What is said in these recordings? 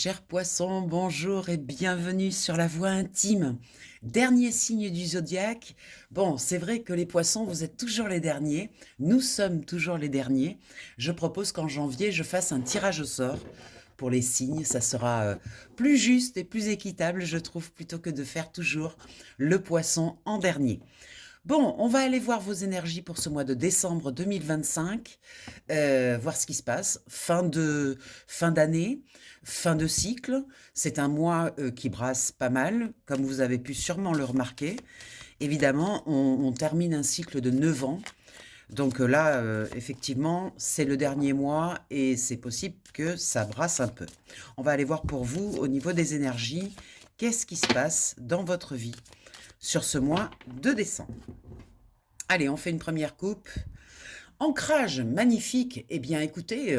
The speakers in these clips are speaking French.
chers poissons, bonjour et bienvenue sur la voie intime. Dernier signe du zodiaque. Bon, c'est vrai que les poissons, vous êtes toujours les derniers. Nous sommes toujours les derniers. Je propose qu'en janvier, je fasse un tirage au sort pour les signes. Ça sera plus juste et plus équitable, je trouve, plutôt que de faire toujours le poisson en dernier. Bon, on va aller voir vos énergies pour ce mois de décembre 2025, voir ce qui se passe. Fin d'année, fin de cycle. C'est un mois qui brasse pas mal, comme vous avez pu sûrement le remarquer. Évidemment, on termine un cycle de 9 ans. Donc là, effectivement, c'est le dernier mois et c'est possible que ça brasse un peu. On va aller voir pour vous, au niveau des énergies, qu'est-ce qui se passe dans votre vie sur ce mois de décembre. Allez, on fait une première coupe. Ancrage magnifique. Eh bien, écoutez,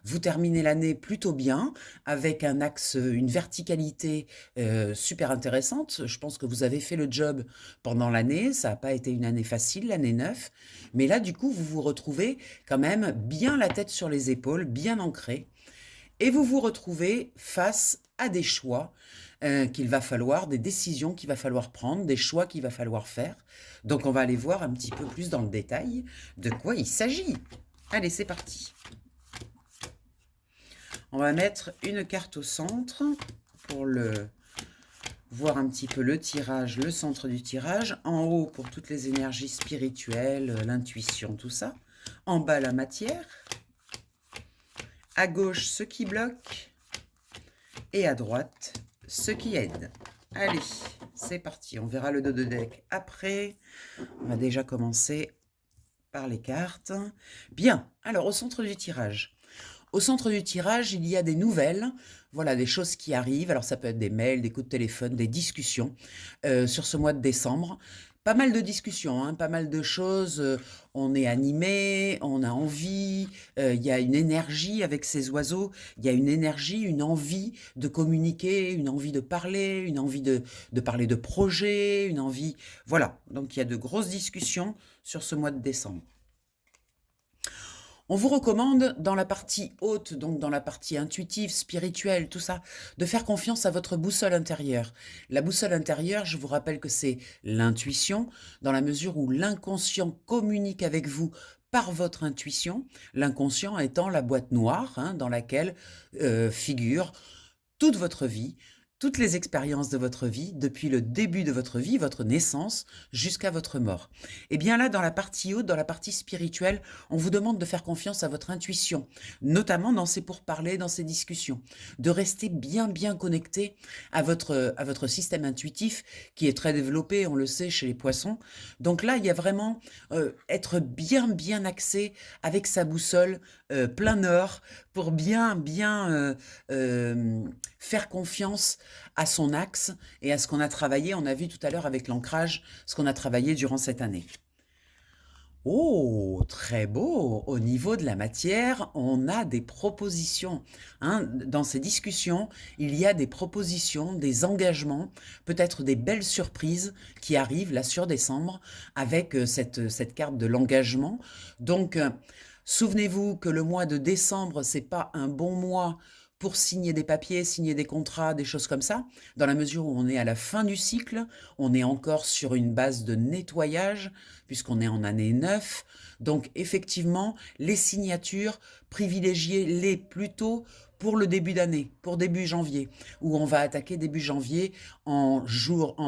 vous terminez l'année plutôt bien, avec un axe, une verticalité super intéressante. Je pense que vous avez fait le job pendant l'année. Ça n'a pas été une année facile, l'année 9. Mais là, du coup, vous vous retrouvez quand même bien la tête sur les épaules, bien ancré. Et vous vous retrouvez face à des choix qu'il va falloir, des décisions qu'il va falloir prendre, des choix qu'il va falloir faire. Donc on va aller voir un petit peu plus dans le détail de quoi il s'agit. Allez, c'est parti. On va mettre une carte au centre pour voir un petit peu le tirage, le centre du tirage. En haut pour toutes les énergies spirituelles, l'intuition, tout ça. En bas la matière. À gauche ce qui bloque. Et à droite ce qui aide. Allez, c'est parti. On verra le dos de deck après. On va déjà commencer par les cartes. Bien, alors au centre du tirage. Au centre du tirage, il y a des nouvelles, voilà, des choses qui arrivent. Alors ça peut être des mails, des coups de téléphone, des discussions sur ce mois de décembre. Pas mal de discussions, hein, pas mal de choses. On est animé, on a envie. Il y a une énergie avec ces oiseaux. Il y a une énergie, une envie de communiquer, une envie de parler, une envie de parler de projets, une envie. Voilà, donc il y a de grosses discussions sur ce mois de décembre. On vous recommande dans la partie haute, donc dans la partie intuitive, spirituelle, tout ça, de faire confiance à votre boussole intérieure. La boussole intérieure, je vous rappelle que c'est l'intuition, dans la mesure où l'inconscient communique avec vous par votre intuition, l'inconscient étant la boîte noire dans laquelle figure toute votre vie, toutes les expériences de votre vie, depuis le début de votre vie, votre naissance, jusqu'à votre mort. Et bien là, dans la partie haute, dans la partie spirituelle, on vous demande de faire confiance à votre intuition, notamment dans ces pourparlers, dans ces discussions, de rester bien connecté à votre système intuitif qui est très développé, on le sait, chez les poissons. Donc là, il y a vraiment être bien axé avec sa boussole plein nord pour bien faire confiance à son axe et à ce qu'on a travaillé. On a vu tout à l'heure avec l'ancrage ce qu'on a travaillé durant cette année. Oh, très beau. Au niveau de la matière, on a des propositions. Dans ces discussions, il y a des propositions, des engagements, peut-être des belles surprises qui arrivent là sur décembre avec cette carte de l'engagement. Donc, souvenez-vous que le mois de décembre, c'est pas un bon mois pour signer des papiers, signer des contrats, des choses comme ça, dans la mesure où on est à la fin du cycle, on est encore sur une base de nettoyage, puisqu'on est en année 9. Donc effectivement, les signatures, privilégiez-les plutôt pour le début d'année, pour début janvier, où on va attaquer début janvier en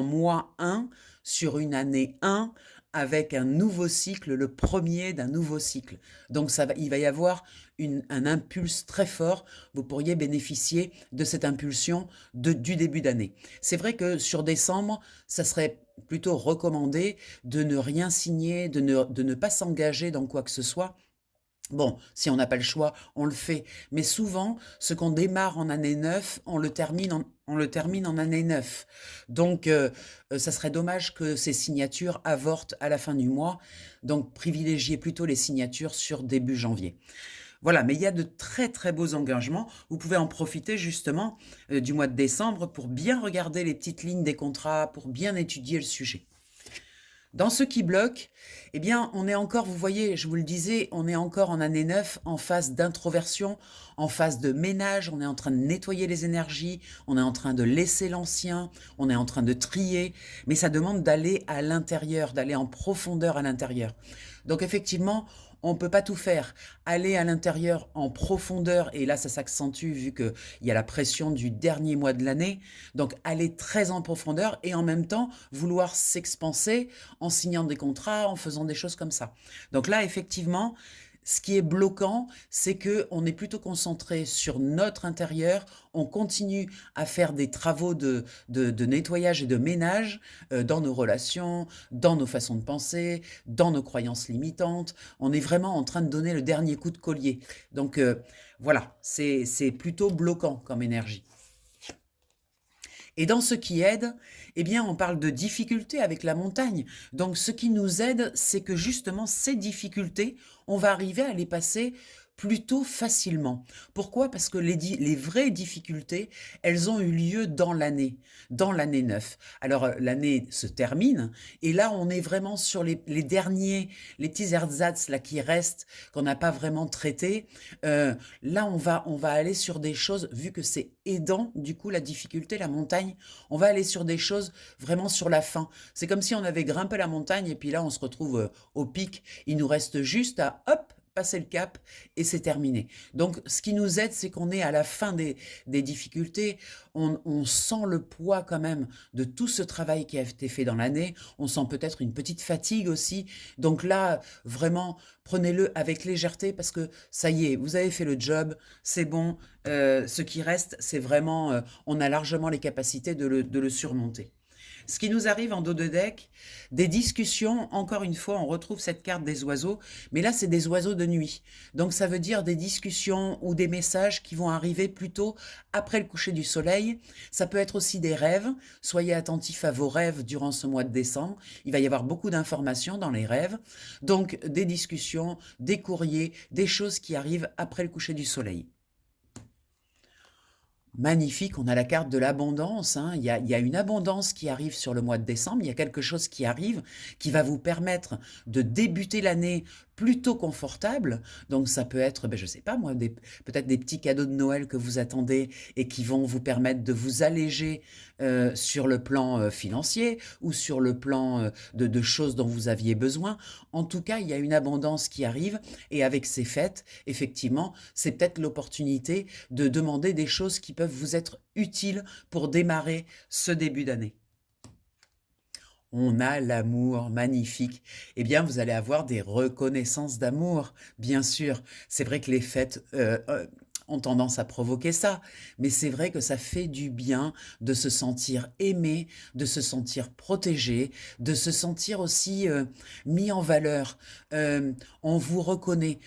mois 1, sur une année 1, avec un nouveau cycle, le premier d'un nouveau cycle. Donc il va y avoir un impulse très fort. Vous pourriez bénéficier de cette impulsion du début d'année. C'est vrai que sur décembre, ça serait plutôt recommandé de ne rien signer, de ne pas s'engager dans quoi que ce soit. Bon, si on n'a pas le choix, on le fait. Mais souvent, ce qu'on démarre en année 9, on le termine en année 9. Donc, ça serait dommage que ces signatures avortent à la fin du mois. Donc, privilégiez plutôt les signatures sur début janvier. Voilà, mais il y a de très beaux engagements. Vous pouvez en profiter justement du mois de décembre pour bien regarder les petites lignes des contrats, pour bien étudier le sujet. Dans ce qui bloque, eh bien, on est encore, vous voyez, je vous le disais, on est encore en année 9, en phase d'introversion, en phase de ménage, on est en train de nettoyer les énergies, on est en train de laisser l'ancien, on est en train de trier, mais ça demande d'aller à l'intérieur, d'aller en profondeur à l'intérieur. Donc effectivement, on ne peut pas tout faire. Aller à l'intérieur en profondeur, et là ça s'accentue vu qu'il y a la pression du dernier mois de l'année, donc aller très en profondeur et en même temps vouloir s'expanser en signant des contrats, en faisant des choses comme ça. Donc là, effectivement, ce qui est bloquant, c'est qu'on est plutôt concentré sur notre intérieur, on continue à faire des travaux de nettoyage et de ménage dans nos relations, dans nos façons de penser, dans nos croyances limitantes. On est vraiment en train de donner le dernier coup de collier. Donc voilà, c'est plutôt bloquant comme énergie. Et dans ce qui aide, eh bien, on parle de difficultés avec la montagne. Donc, ce qui nous aide, c'est que justement, ces difficultés, on va arriver à les passer plutôt facilement. Pourquoi? Parce que les vraies difficultés, elles ont eu lieu dans l'année 9. Alors, l'année se termine, et là, on est vraiment sur les derniers, les petits ersatz là, qui restent, qu'on n'a pas vraiment traités. Là, on va aller sur des choses, vu que c'est aidant, du coup, la difficulté, la montagne, on va aller sur des choses vraiment sur la fin. C'est comme si on avait grimpé la montagne, et puis là, on se retrouve au pic. Il nous reste juste à, hop, passer le cap et c'est terminé. Donc, ce qui nous aide, c'est qu'on est à la fin des difficultés. On sent le poids quand même de tout ce travail qui a été fait dans l'année. On sent peut-être une petite fatigue aussi. Donc là, vraiment, prenez-le avec légèreté parce que ça y est, vous avez fait le job, c'est bon. Ce qui reste, c'est vraiment, on a largement les capacités de le surmonter. Ce qui nous arrive en dos de deck, des discussions, encore une fois, on retrouve cette carte des oiseaux, mais là, c'est des oiseaux de nuit. Donc, ça veut dire des discussions ou des messages qui vont arriver plutôt après le coucher du soleil. Ça peut être aussi des rêves. Soyez attentifs à vos rêves durant ce mois de décembre. Il va y avoir beaucoup d'informations dans les rêves. Donc, des discussions, des courriers, des choses qui arrivent après le coucher du soleil. Magnifique, on a la carte de l'abondance, hein. Il y a une abondance qui arrive sur le mois de décembre, il y a quelque chose qui arrive qui va vous permettre de débuter l'année plutôt confortable. Donc ça peut être, je ne sais pas moi, peut-être des petits cadeaux de Noël que vous attendez et qui vont vous permettre de vous alléger sur le plan financier ou sur le plan de choses dont vous aviez besoin. En tout cas, il y a une abondance qui arrive et avec ces fêtes, effectivement, c'est peut-être l'opportunité de demander des choses qui peuvent vous être utiles pour démarrer ce début d'année. On a l'amour magnifique. Eh bien, vous allez avoir des reconnaissances d'amour, bien sûr. C'est vrai que les fêtes ont tendance à provoquer ça, mais c'est vrai que ça fait du bien de se sentir aimé, de se sentir protégé, de se sentir aussi mis en valeur. On vous reconnaît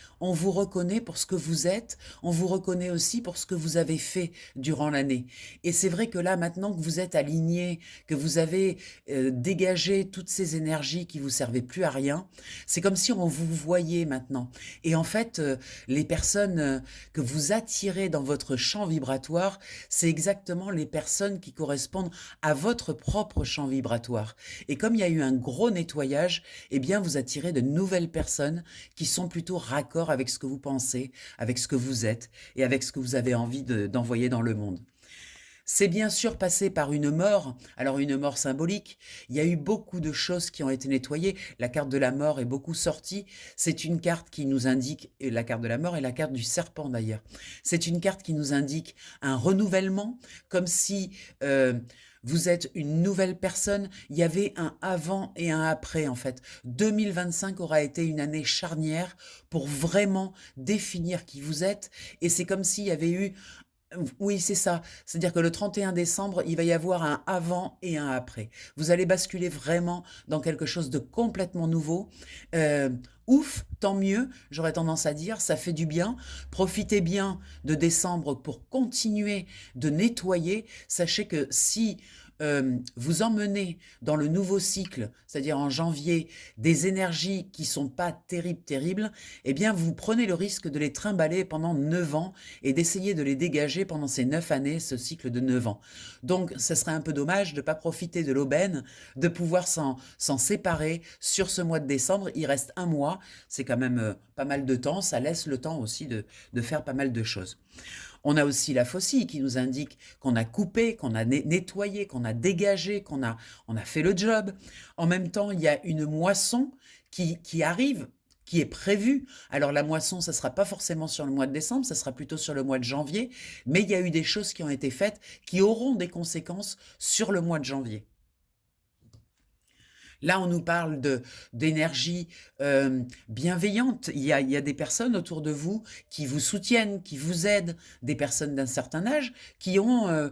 pour ce que vous êtes, on vous reconnaît aussi pour ce que vous avez fait durant l'année. Et c'est vrai que là, maintenant que vous êtes aligné, que vous avez dégagé toutes ces énergies qui vous servaient plus à rien, c'est comme si on vous voyait maintenant. Et en fait, les personnes que vous attirez dans votre champ vibratoire, c'est exactement les personnes qui correspondent à votre propre champ vibratoire. Et comme il y a eu un gros nettoyage, eh bien vous attirez de nouvelles personnes qui sont plutôt raccord avec ce que vous pensez, avec ce que vous êtes et avec ce que vous avez envie d'envoyer dans le monde. C'est bien sûr passé par une mort, alors une mort symbolique. Il y a eu beaucoup de choses qui ont été nettoyées. La carte de la mort est beaucoup sortie. C'est une carte qui nous indique, et la carte de la mort est la carte du serpent d'ailleurs. C'est une carte qui nous indique un renouvellement, comme si vous êtes une nouvelle personne. Il y avait un avant et un après en fait. 2025 aura été une année charnière pour vraiment définir qui vous êtes. Et c'est comme s'il y avait eu oui, c'est ça. C'est-à-dire que le 31 décembre, il va y avoir un avant et un après. Vous allez basculer vraiment dans quelque chose de complètement nouveau. Ouf, tant mieux, j'aurais tendance à dire, ça fait du bien. Profitez bien de décembre pour continuer de nettoyer. Sachez que si vous emmenez dans le nouveau cycle, c'est-à-dire en janvier, des énergies qui sont pas terribles, eh bien vous prenez le risque de les trimballer pendant 9 ans et d'essayer de les dégager pendant ces 9 années, ce cycle de 9 ans. Donc ce serait un peu dommage de ne pas profiter de l'aubaine, de pouvoir s'en séparer sur ce mois de décembre. Il reste un mois, c'est quand même pas mal de temps, ça laisse le temps aussi de faire pas mal de choses. On a aussi la faucille qui nous indique qu'on a coupé, qu'on a nettoyé, qu'on a dégagé, on a fait le job. En même temps, il y a une moisson qui arrive, qui est prévue. Alors la moisson, ça ne sera pas forcément sur le mois de décembre, ça sera plutôt sur le mois de janvier, mais il y a eu des choses qui ont été faites qui auront des conséquences sur le mois de janvier. Là, on nous parle d'énergie bienveillante. Il y a des personnes autour de vous qui vous soutiennent, qui vous aident, des personnes d'un certain âge qui ont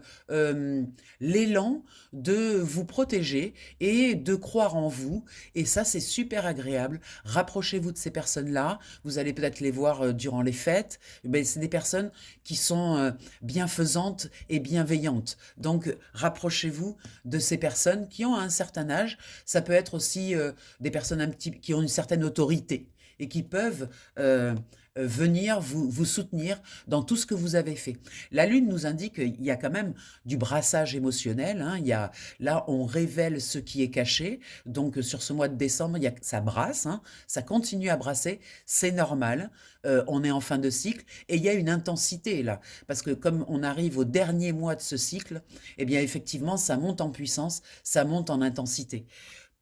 l'élan de vous protéger et de croire en vous. Et ça, c'est super agréable. Rapprochez-vous de ces personnes-là. Vous allez peut-être les voir durant les fêtes. C'est des personnes qui sont bienfaisantes et bienveillantes. Donc, rapprochez-vous de ces personnes qui ont un certain âge. Ça peut être aussi des personnes qui ont une certaine autorité et qui peuvent venir vous soutenir dans tout ce que vous avez fait. La Lune nous indique qu'il y a quand même du brassage émotionnel. Hein. Là, on révèle ce qui est caché. Donc, sur ce mois de décembre, ça brasse, hein, ça continue à brasser. C'est normal. On est en fin de cycle et il y a une intensité là. Parce que comme on arrive au dernier mois de ce cycle, eh bien, effectivement, ça monte en puissance, ça monte en intensité.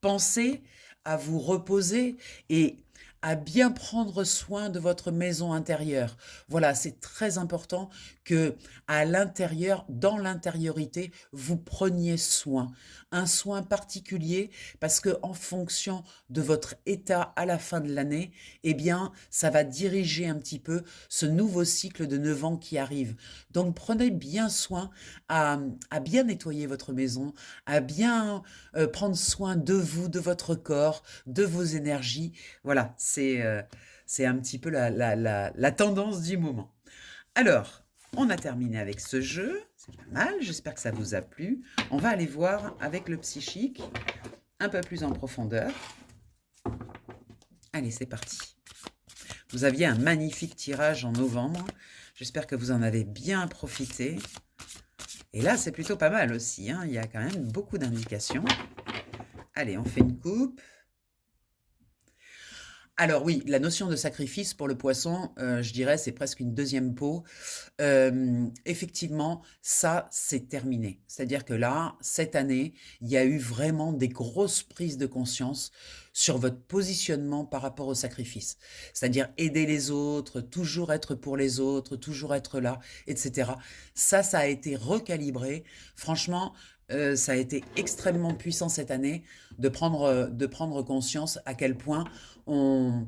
Pensez à vous reposer et à bien prendre soin de votre maison intérieure. Voilà, c'est très important que à l'intérieur, dans l'intériorité, vous preniez soin. Un soin particulier parce que en fonction de votre état à la fin de l'année, eh bien, ça va diriger un petit peu ce nouveau cycle de 9 ans qui arrive. Donc, prenez bien soin à bien nettoyer votre maison, à bien prendre soin de vous, de votre corps, de vos énergies. Voilà, c'est un petit peu la tendance du moment. Alors, on a terminé avec ce jeu, c'est pas mal, j'espère que ça vous a plu. On va aller voir avec le psychique, un peu plus en profondeur. Allez, c'est parti. Vous aviez un magnifique tirage en novembre, j'espère que vous en avez bien profité. Et là, c'est plutôt pas mal aussi, hein. Il y a quand même beaucoup d'indications. Allez, on fait une coupe. Alors oui, la notion de sacrifice pour le poisson, je dirais, c'est presque une deuxième peau. Effectivement, ça, c'est terminé. C'est-à-dire que là, cette année, il y a eu vraiment des grosses prises de conscience sur votre positionnement par rapport au sacrifice. C'est-à-dire aider les autres, toujours être pour les autres, toujours être là, etc. Ça a été recalibré. Franchement, ça a été extrêmement puissant cette année de prendre conscience à quel point on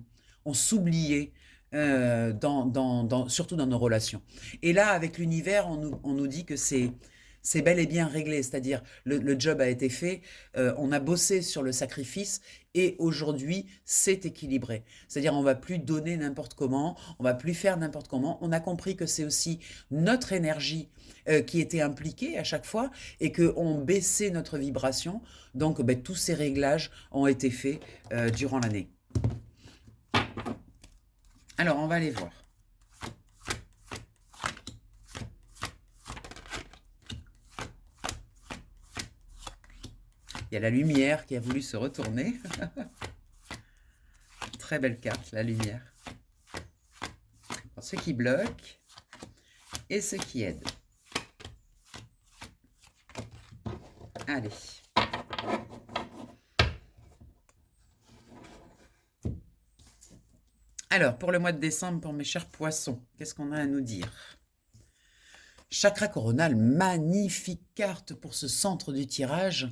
s'oubliait surtout dans nos relations. Et là, avec l'univers, on nous dit que c'est bel et bien réglé, c'est-à-dire le job a été fait, on a bossé sur le sacrifice et aujourd'hui c'est équilibré. C'est-à-dire on va plus donner n'importe comment, on va plus faire n'importe comment. On a compris que c'est aussi notre énergie qui était impliquée à chaque fois et qu'on baissait notre vibration. Donc tous ces réglages ont été faits durant l'année. Alors on va aller voir. Il y a la lumière qui a voulu se retourner. Très belle carte, la lumière. Alors, ce qui bloque et ce qui aide. Allez. Alors, pour le mois de décembre, pour mes chers poissons, qu'est-ce qu'on a à nous dire ? Chakra coronal, magnifique carte pour ce centre du tirage.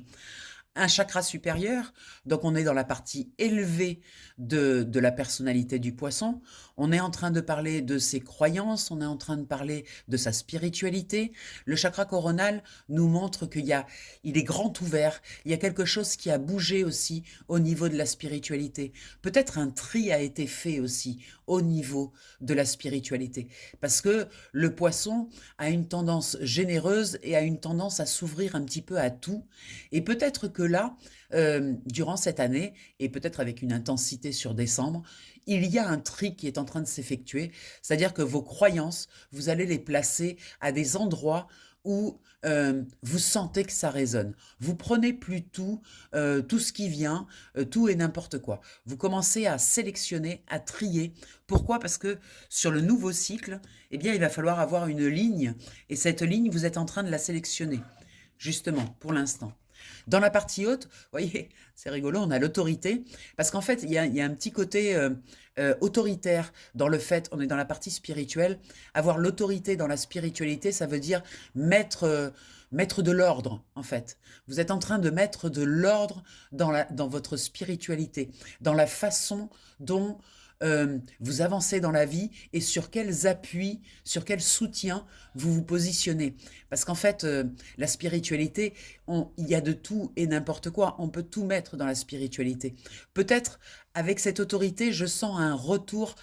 un chakra supérieur, donc on est dans la partie élevée de la personnalité du poisson. On est en train de parler de ses croyances, on est en train de parler de sa spiritualité. Le chakra coronal nous montre il est grand ouvert, il y a quelque chose qui a bougé aussi au niveau de la spiritualité. Peut-être un tri a été fait aussi au niveau de la spiritualité, parce que le poisson a une tendance généreuse et a une tendance à s'ouvrir un petit peu à tout, et peut-être que là, durant cette année, et peut-être avec une intensité sur décembre, il y a un tri qui est en train de s'effectuer, c'est-à-dire que vos croyances, vous allez les placer à des endroits où vous sentez que ça résonne. Vous prenez plus tout ce qui vient, tout et n'importe quoi. Vous commencez à sélectionner, à trier. Pourquoi? Parce que sur le nouveau cycle, eh bien, il va falloir avoir une ligne, et cette ligne, vous êtes en train de la sélectionner, justement, pour l'instant. Dans la partie haute, vous voyez, c'est rigolo, on a l'autorité, parce qu'en fait, il y a un petit côté autoritaire dans le fait, on est dans la partie spirituelle, avoir l'autorité dans la spiritualité, ça veut dire mettre de l'ordre, en fait. Vous êtes en train de mettre de l'ordre dans votre spiritualité, dans la façon dont vous avancez dans la vie et sur quels appuis, sur quel soutien vous vous positionnez. Parce qu'en fait, la spiritualité, il y a de tout et n'importe quoi. On peut tout mettre dans la spiritualité. Peut-être avec cette autorité, je sens un retour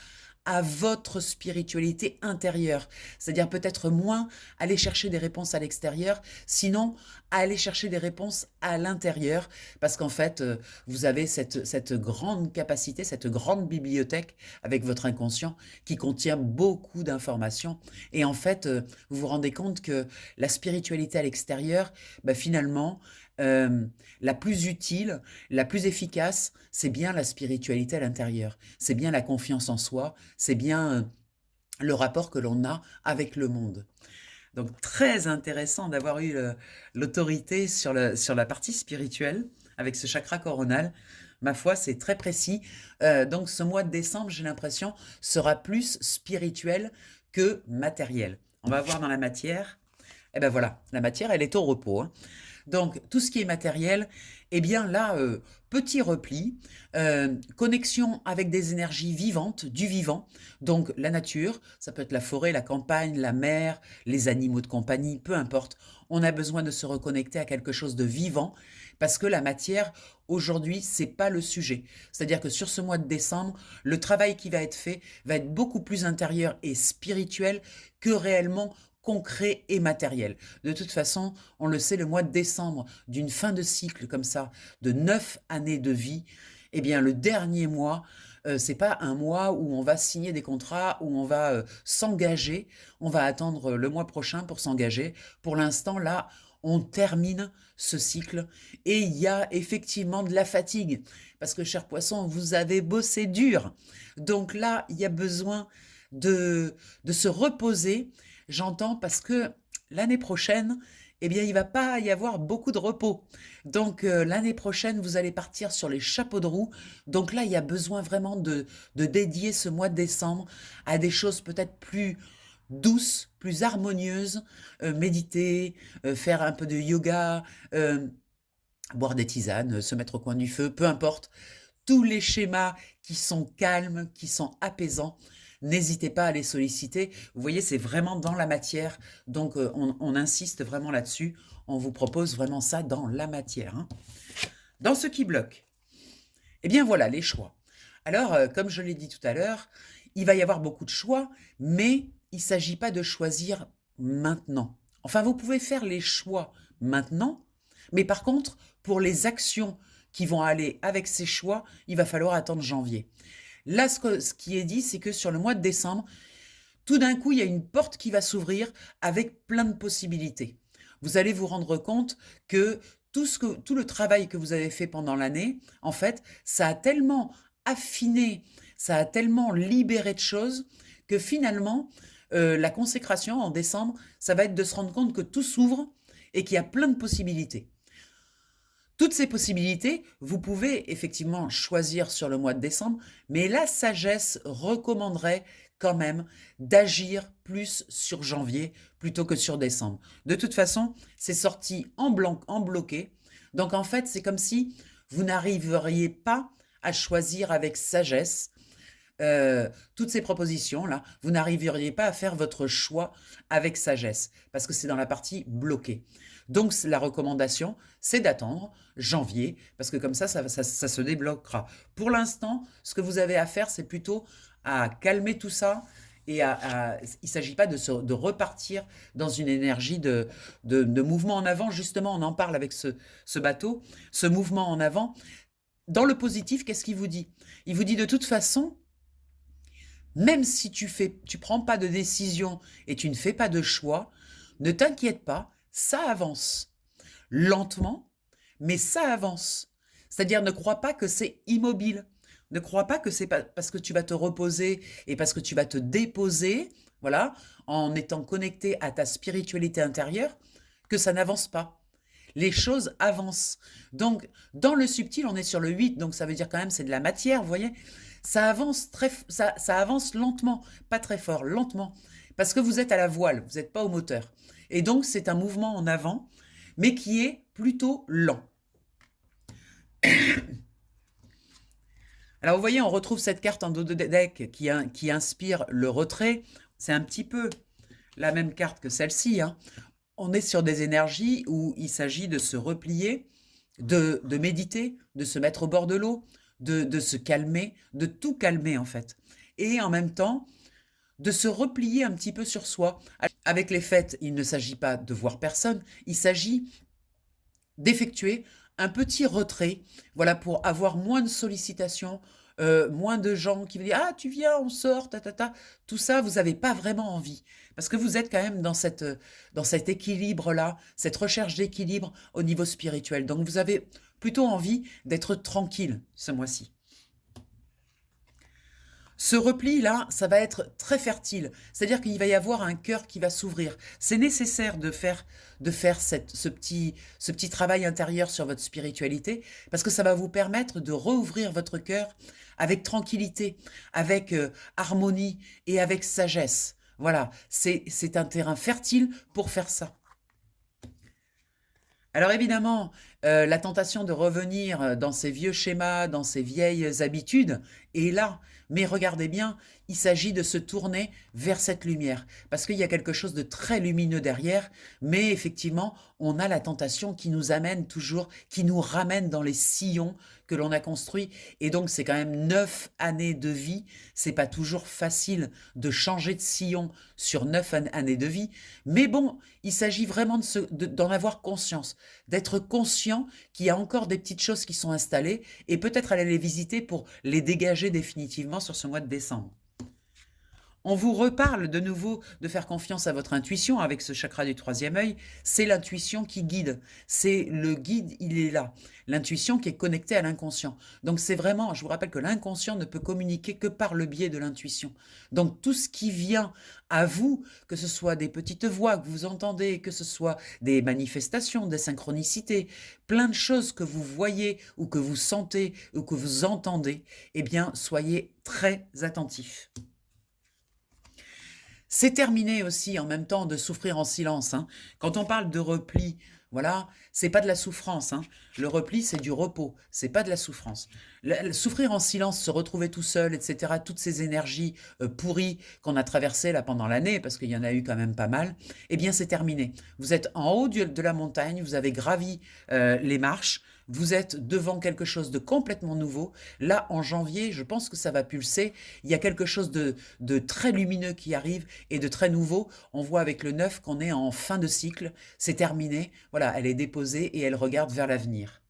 à votre spiritualité intérieure. C'est-à-dire peut-être moins aller chercher des réponses à l'extérieur, sinon aller chercher des réponses à l'intérieur, parce qu'en fait, vous avez cette grande capacité, cette grande bibliothèque avec votre inconscient qui contient beaucoup d'informations. Et en fait, vous vous rendez compte que la spiritualité à l'extérieur, bah, finalement, la plus utile, la plus efficace, c'est bien la spiritualité à l'intérieur. C'est bien la confiance en soi, c'est bien le rapport que l'on a avec le monde. Donc très intéressant d'avoir eu l'autorité sur la partie spirituelle avec ce chakra coronal. Ma foi, c'est très précis. Donc ce mois de décembre, j'ai l'impression, sera plus spirituel que matériel. On va voir dans la matière. Eh ben voilà, la matière, elle est au repos, hein. Donc, tout ce qui est matériel, eh bien là, petit repli, connexion avec des énergies vivantes, du vivant, donc la nature, ça peut être la forêt, la campagne, la mer, les animaux de compagnie, peu importe. On a besoin de se reconnecter à quelque chose de vivant, parce que la matière, aujourd'hui, c'est pas le sujet. C'est-à-dire que sur ce mois de décembre, le travail qui va être fait va être beaucoup plus intérieur et spirituel que réellement concret et matériel. De toute façon, on le sait, le mois de décembre, d'une fin de cycle comme ça, de 9 années de vie, eh bien le dernier mois, c'est pas un mois où on va signer des contrats, où on va s'engager. On va attendre le mois prochain pour s'engager. Pour l'instant, là, on termine ce cycle et il y a effectivement de la fatigue. Parce que, cher poisson, vous avez bossé dur. Donc là, il y a besoin de se reposer. J'entends parce que l'année prochaine, eh bien, il va pas y avoir beaucoup de repos. Donc, l'année prochaine, vous allez partir sur les chapeaux de roue. Donc là, il y a besoin vraiment de dédier ce mois de décembre à des choses peut-être plus douces, plus harmonieuses, méditer, faire un peu de yoga, boire des tisanes, se mettre au coin du feu, peu importe. Tous les schémas qui sont calmes, qui sont apaisants, n'hésitez pas à les solliciter. Vous voyez, c'est vraiment dans la matière, donc on insiste vraiment là-dessus. On vous propose vraiment ça dans la matière, hein. Dans ce qui bloque, eh bien voilà, les choix. Alors, comme je l'ai dit tout à l'heure, il va y avoir beaucoup de choix, mais il ne s'agit pas de choisir maintenant. Enfin, vous pouvez faire les choix maintenant, mais par contre, pour les actions qui vont aller avec ces choix, il va falloir attendre janvier. Là, ce qui est dit, c'est que sur le mois de décembre, tout d'un coup, il y a une porte qui va s'ouvrir avec plein de possibilités. Vous allez vous rendre compte que tout le travail que vous avez fait pendant l'année, en fait, ça a tellement affiné, ça a tellement libéré de choses que finalement, la consécration en décembre, ça va être de se rendre compte que tout s'ouvre et qu'il y a plein de possibilités. Toutes ces possibilités, vous pouvez effectivement choisir sur le mois de décembre, mais la sagesse recommanderait quand même d'agir plus sur janvier plutôt que sur décembre. De toute façon, c'est sorti en blanc, en bloqué. Donc en fait, c'est comme si vous n'arriveriez pas à choisir avec sagesse toutes ces propositions-là, vous n'arriveriez pas à faire votre choix avec sagesse, parce que c'est dans la partie bloquée. Donc la recommandation, c'est d'attendre janvier, parce que comme ça se débloquera. Pour l'instant, ce que vous avez à faire, c'est plutôt à calmer tout ça, et il ne s'agit pas de repartir dans une énergie de mouvement en avant. Justement, on en parle avec ce bateau, ce mouvement en avant. Dans le positif, qu'est-ce qu'il vous dit? Il vous dit de toute façon, même si tu prends pas de décision et tu ne fais pas de choix, ne t'inquiète pas, ça avance. Lentement, mais ça avance. C'est-à-dire, ne crois pas que c'est immobile. Ne crois pas que c'est parce que tu vas te reposer et parce que tu vas te déposer, voilà, en étant connecté à ta spiritualité intérieure, que ça n'avance pas. Les choses avancent. Donc, dans le subtil, on est sur le 8, donc ça veut dire quand même c'est de la matière, vous voyez. Ça avance, ça avance lentement, pas très fort, lentement, parce que vous êtes à la voile, vous n'êtes pas au moteur. Et donc, c'est un mouvement en avant, mais qui est plutôt lent. Alors, vous voyez, on retrouve cette carte en dos de deck qui inspire le retrait. C'est un petit peu la même carte que celle-ci, hein. On est sur des énergies où il s'agit de se replier, de méditer, de se mettre au bord de l'eau, de se calmer, de tout calmer en fait. Et en même temps, de se replier un petit peu sur soi. Avec les fêtes, il ne s'agit pas de voir personne, il s'agit d'effectuer un petit retrait, voilà, pour avoir moins de sollicitations, moins de gens qui vous disent ah tu viens, on sort, tout ça, vous n'avez pas vraiment envie, parce que vous êtes quand même dans cet équilibre-là, cette recherche d'équilibre au niveau spirituel. Donc vous avez plutôt envie d'être tranquille ce mois-ci. Ce repli-là, ça va être très fertile, c'est-à-dire qu'il va y avoir un cœur qui va s'ouvrir. C'est nécessaire de faire ce petit travail intérieur sur votre spiritualité, parce que ça va vous permettre de rouvrir votre cœur avec tranquillité, avec harmonie et avec sagesse. Voilà, c'est un terrain fertile pour faire ça. Alors évidemment, la tentation de revenir dans ces vieux schémas, dans ces vieilles habitudes est là. Mais regardez bien, il s'agit de se tourner vers cette lumière. Parce qu'il y a quelque chose de très lumineux derrière, mais effectivement, on a la tentation qui nous amène toujours, qui nous ramène dans les sillons que l'on a construits. Et donc c'est quand même 9 années de vie. C'est pas toujours facile de changer de sillon sur 9 années de vie. Mais bon, il s'agit vraiment d'en avoir conscience, d'être conscient qu'il y a encore des petites choses qui sont installées et peut-être aller les visiter pour les dégager définitivement sur ce mois de décembre. On vous reparle de nouveau de faire confiance à votre intuition avec ce chakra du troisième œil. C'est l'intuition qui guide. C'est le guide, il est là. L'intuition qui est connectée à l'inconscient. Donc c'est vraiment, je vous rappelle que l'inconscient ne peut communiquer que par le biais de l'intuition. Donc tout ce qui vient à vous, que ce soit des petites voix que vous entendez, que ce soit des manifestations, des synchronicités, plein de choses que vous voyez ou que vous sentez ou que vous entendez, eh bien soyez très attentifs. C'est terminé aussi en même temps de souffrir en silence, hein. Quand on parle de repli, voilà, c'est pas de la souffrance, hein. Le repli, c'est du repos, c'est pas de la souffrance. Souffrir en silence, se retrouver tout seul, etc., toutes ces énergies pourries qu'on a traversées là pendant l'année, parce qu'il y en a eu quand même pas mal, eh bien c'est terminé. Vous êtes en haut de la montagne, vous avez gravi les marches, vous êtes devant quelque chose de complètement nouveau. Là, en janvier, je pense que ça va pulser. Il y a quelque chose de très lumineux qui arrive et de très nouveau. On voit avec le 9 qu'on est en fin de cycle. C'est terminé. Voilà, elle est déposée et elle regarde vers l'avenir.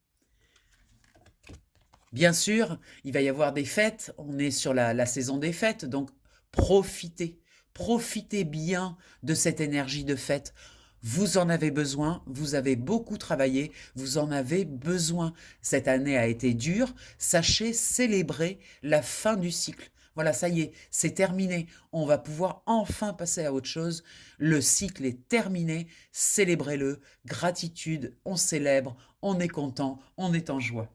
Bien sûr, il va y avoir des fêtes. On est sur la saison des fêtes. Donc, profitez. Profitez bien de cette énergie de fête. Vous en avez besoin, vous avez beaucoup travaillé, vous en avez besoin. Cette année a été dure, sachez célébrer la fin du cycle. Voilà, ça y est, c'est terminé. On va pouvoir enfin passer à autre chose. Le cycle est terminé, célébrez-le. Gratitude, on célèbre, on est content, on est en joie.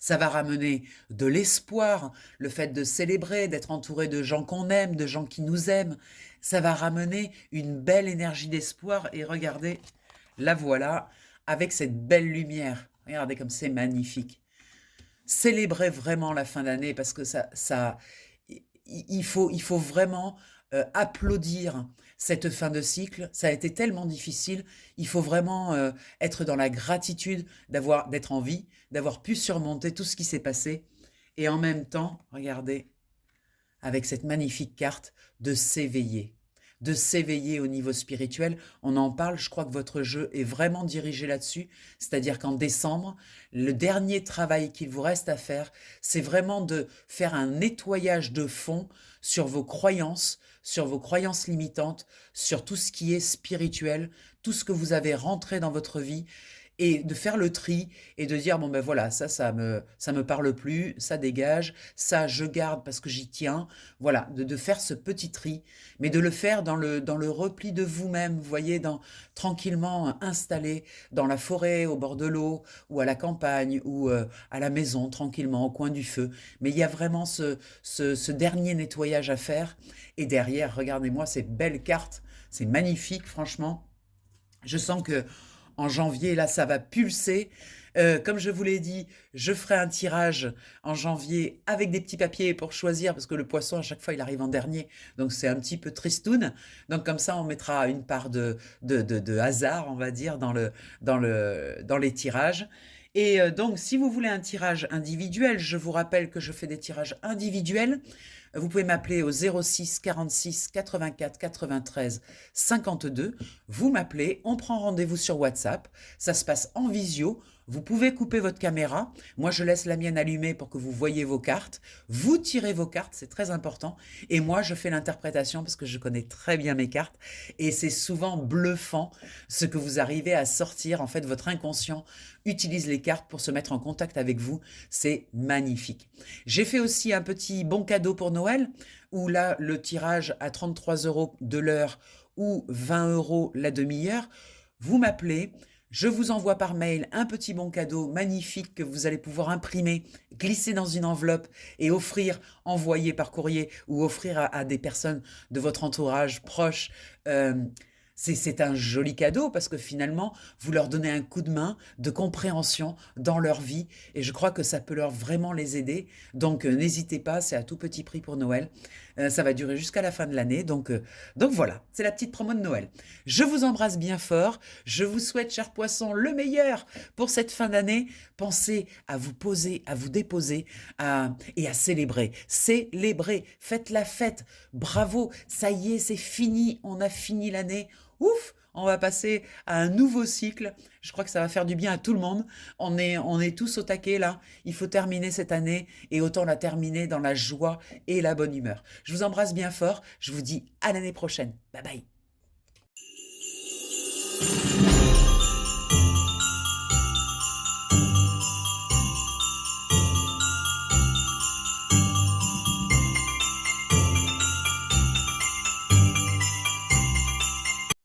Ça va ramener de l'espoir, le fait de célébrer, d'être entouré de gens qu'on aime, de gens qui nous aiment. Ça va ramener une belle énergie d'espoir et regardez, la voilà, avec cette belle lumière. Regardez comme c'est magnifique. Célébrez vraiment la fin d'année parce que il faut vraiment applaudir cette fin de cycle. Ça a été tellement difficile. Il faut vraiment être dans la gratitude d'être en vie, d'avoir pu surmonter tout ce qui s'est passé. Et en même temps, regardez, avec cette magnifique carte, de s'éveiller au niveau spirituel. On en parle, je crois que votre jeu est vraiment dirigé là-dessus, c'est-à-dire qu'en décembre, le dernier travail qu'il vous reste à faire, c'est vraiment de faire un nettoyage de fond sur vos croyances limitantes, sur tout ce qui est spirituel, tout ce que vous avez rentré dans votre vie, et de faire le tri et de dire bon ben voilà, ça me parle plus, ça dégage, ça je garde parce que j'y tiens. Voilà, de faire ce petit tri, mais de le faire dans le repli de vous-même, vous voyez, tranquillement installé dans la forêt, au bord de l'eau, ou à la campagne, ou à la maison, tranquillement, au coin du feu. Mais il y a vraiment ce dernier nettoyage à faire. Et derrière, regardez-moi ces belles cartes, c'est magnifique, franchement. Je sens que en janvier, là, ça va pulser. Comme je vous l'ai dit, je ferai un tirage en janvier avec des petits papiers pour choisir, parce que le poisson, à chaque fois, il arrive en dernier. Donc, c'est un petit peu tristoun. Donc, comme ça, on mettra une part de hasard, on va dire, dans les tirages. Et donc, si vous voulez un tirage individuel, je vous rappelle que je fais des tirages individuels. Vous pouvez m'appeler au 06 46 84 93 52. Vous m'appelez, on prend rendez-vous sur WhatsApp. Ça se passe en visio. Vous pouvez couper votre caméra. Moi, je laisse la mienne allumée pour que vous voyez vos cartes. Vous tirez vos cartes, c'est très important. Et moi, je fais l'interprétation parce que je connais très bien mes cartes. Et c'est souvent bluffant ce que vous arrivez à sortir. En fait, votre inconscient utilise les cartes pour se mettre en contact avec vous. C'est magnifique. J'ai fait aussi un petit bon cadeau pour Noël, où là, le tirage à 33 € de l'heure ou 20 € la demi-heure. Vous m'appelez, je vous envoie par mail un petit bon cadeau magnifique que vous allez pouvoir imprimer, glisser dans une enveloppe et offrir, envoyer par courrier ou offrir à des personnes de votre entourage proche. C'est un joli cadeau parce que finalement, vous leur donnez un coup de main de compréhension dans leur vie et je crois que ça peut leur vraiment les aider. Donc, n'hésitez pas, c'est à tout petit prix pour Noël. Ça va durer jusqu'à la fin de l'année. Donc voilà, c'est la petite promo de Noël. Je vous embrasse bien fort. Je vous souhaite, chers poissons, le meilleur pour cette fin d'année. Pensez à vous poser, à vous déposer et à célébrer. Célébrez, faites la fête. Bravo, ça y est, c'est fini. On a fini l'année. Ouf, on va passer à un nouveau cycle. Je crois que ça va faire du bien à tout le monde. On est tous au taquet là. Il faut terminer cette année et autant la terminer dans la joie et la bonne humeur. Je vous embrasse bien fort. Je vous dis à l'année prochaine. Bye bye.